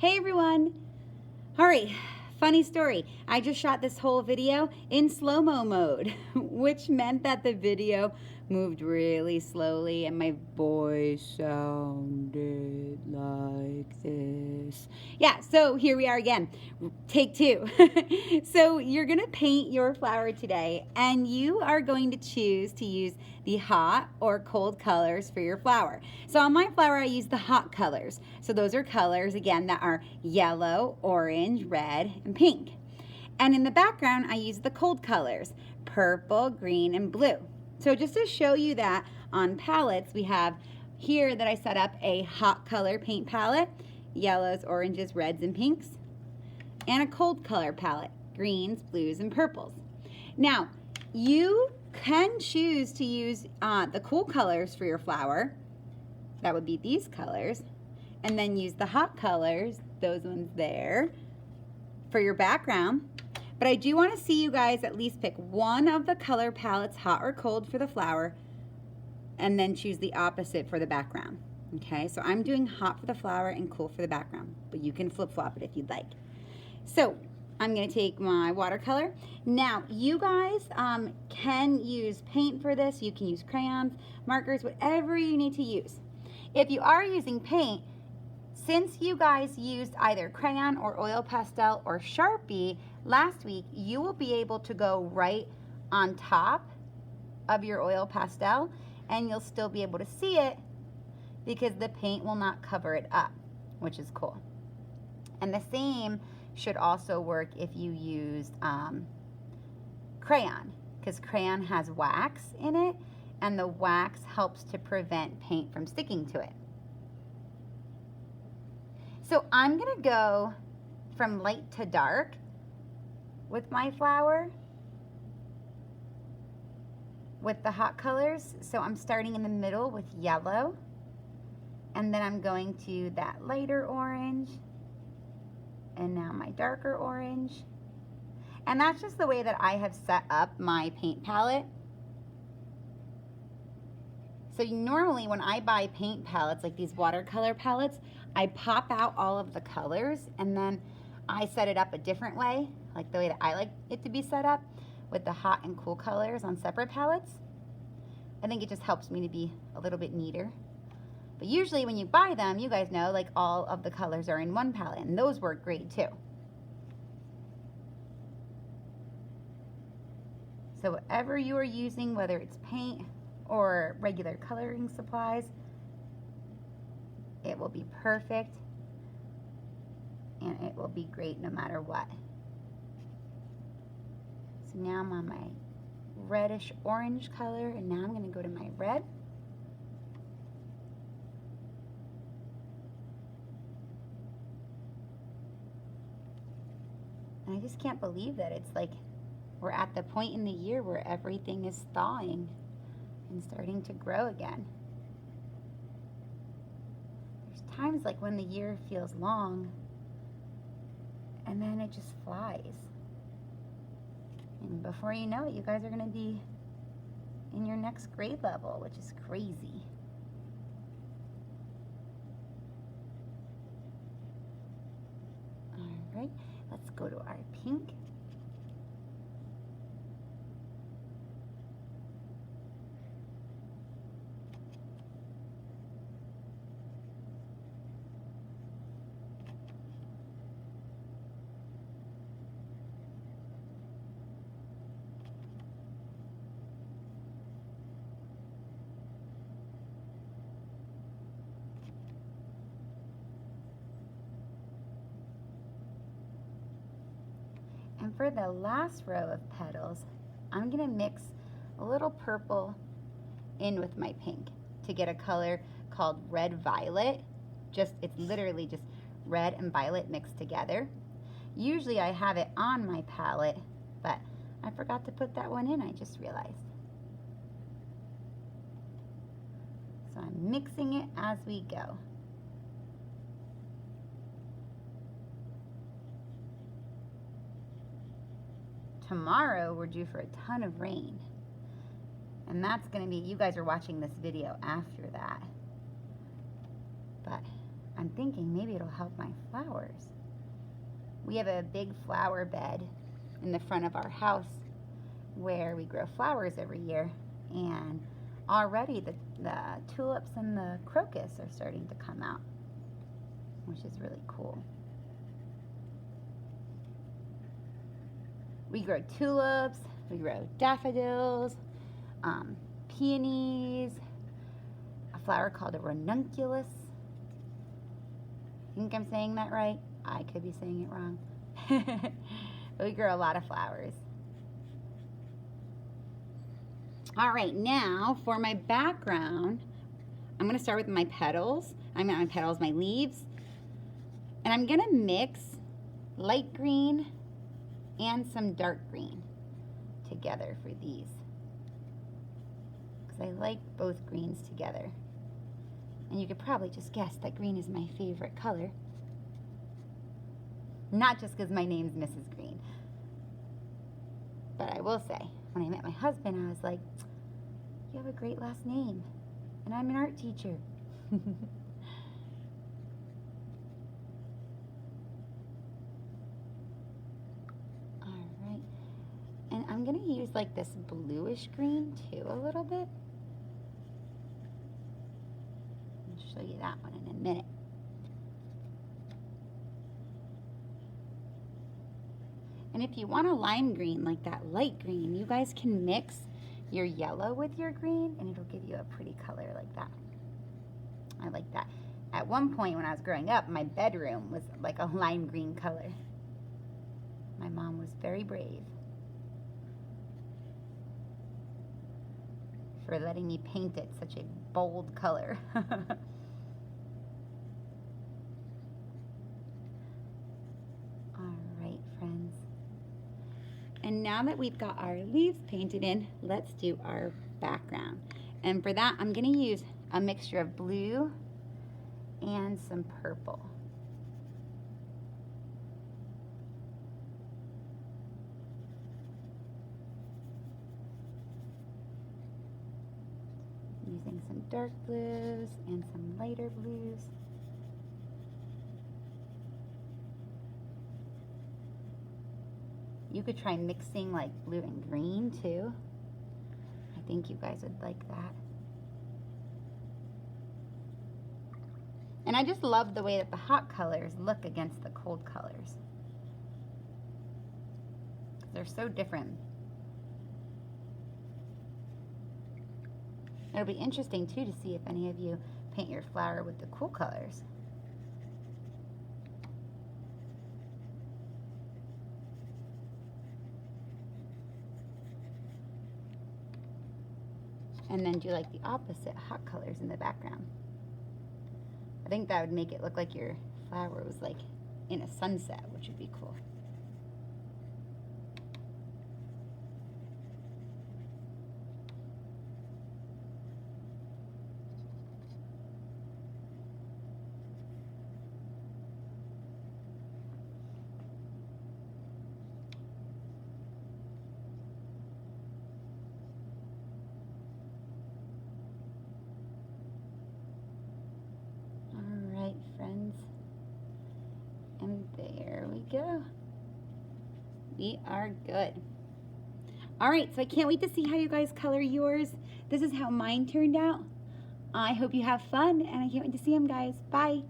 Hey everyone! Alright, funny story. I just shot this whole video in slow-mo mode, which meant that the video moved really slowly and my voice sounded like this. Yeah, so here we are again. Take two. So you're gonna paint your flower today and you are going to choose to use the hot or cold colors for your flower. So on my flower I use the hot colors. So those are colors again that are yellow, orange, red, and pink. And in the background I use the cold colors, purple, green, and blue. So just to show you that on palettes, we have here that I set up a hot color paint palette, yellows, oranges, reds, and pinks, and a cold color palette, greens, blues, and purples. Now, you can choose to use the cool colors for your flower. That would be these colors. And then use the hot colors, those ones there, for your background. But I do want to see you guys at least pick one of the color palettes, hot or cold, for the flower, and then choose the opposite for the background. Okay, so I'm doing hot for the flower and cool for the background, but you can flip-flop it if you'd like. So I'm going to take my watercolor. Now, you guys can use paint for this. You can use crayons, markers, whatever you need to use. If you are using paint, since you guys used either crayon or oil pastel or Sharpie last week, you will be able to go right on top of your oil pastel and you'll still be able to see it because the paint will not cover it up, which is cool. And the same should also work if you used crayon, because crayon has wax in it and the wax helps to prevent paint from sticking to it. So I'm gonna go from light to dark with my flower with the hot colors. So I'm starting in the middle with yellow, and then I'm going to that lighter orange, and now my darker orange. And that's just the way that I have set up my paint palette. So normally when I buy paint palettes, like these watercolor palettes, I pop out all of the colors and then I set it up a different way, like the way that I like it to be set up, with the hot and cool colors on separate palettes. I think it just helps me to be a little bit neater. But usually when you buy them, you guys know, like all of the colors are in one palette, and those work great too. So whatever you are using, whether it's paint or regular coloring supplies, it will be perfect and it will be great no matter what. So now I'm on my reddish orange color, and now I'm going to go to my red. And I just can't believe that it's like we're at the point in the year where everything is thawing and starting to grow again. There's times like when the year feels long and then it just flies. And before you know it, you guys are going to be in your next grade level, which is crazy. All right, let's go to our pink. And for the last row of petals, I'm gonna mix a little purple in with my pink to get a color called red violet. It's literally just red and violet mixed together. Usually I have it on my palette, but I forgot to put that one in, I just realized. So I'm mixing it as we go. Tomorrow we're due for a ton of rain, and that's going to be, you guys are watching this video after that, but I'm thinking maybe it'll help my flowers. We have a big flower bed in the front of our house where we grow flowers every year, and already the tulips and the crocus are starting to come out, which is really cool. We grow tulips, we grow daffodils, peonies, a flower called a ranunculus. I think I'm saying that right. I could be saying it wrong. But we grow a lot of flowers. All right, now for my background, I'm gonna start with my petals. My leaves. And I'm gonna mix light green and some dark green together for these, because I like both greens together. And you could probably just guess that green is my favorite color. Not just because my name's Mrs. Green. But I will say, when I met my husband, I was like, you have a great last name, and I'm an art teacher. All right, and I'm gonna use like this bluish green too a little bit. I'll show you that one in a minute. And if you want a lime green, like that light green, you guys can mix your yellow with your green and it'll give you a pretty color like that. I like that. At one point when I was growing up, my bedroom was like a lime green color. My mom was very brave for letting me paint it such a bold color. All right, friends. And now that we've got our leaves painted in, let's do our background. And for that, I'm gonna use a mixture of blue and some purple. Using some dark blues and some lighter blues. You could try mixing like blue and green too. I think you guys would like that. And I just love the way that the hot colors look against the cold colors. They're so different. It'll be interesting too to see if any of you paint your flower with the cool colors. And then do like the opposite hot colors in the background. I think that would make it look like your flower was like in a sunset, which would be cool. Friends, and there we go. We are good. All right, so I can't wait to see how you guys color yours. This is how mine turned out. I hope you have fun, and I can't wait to see them, guys. Bye.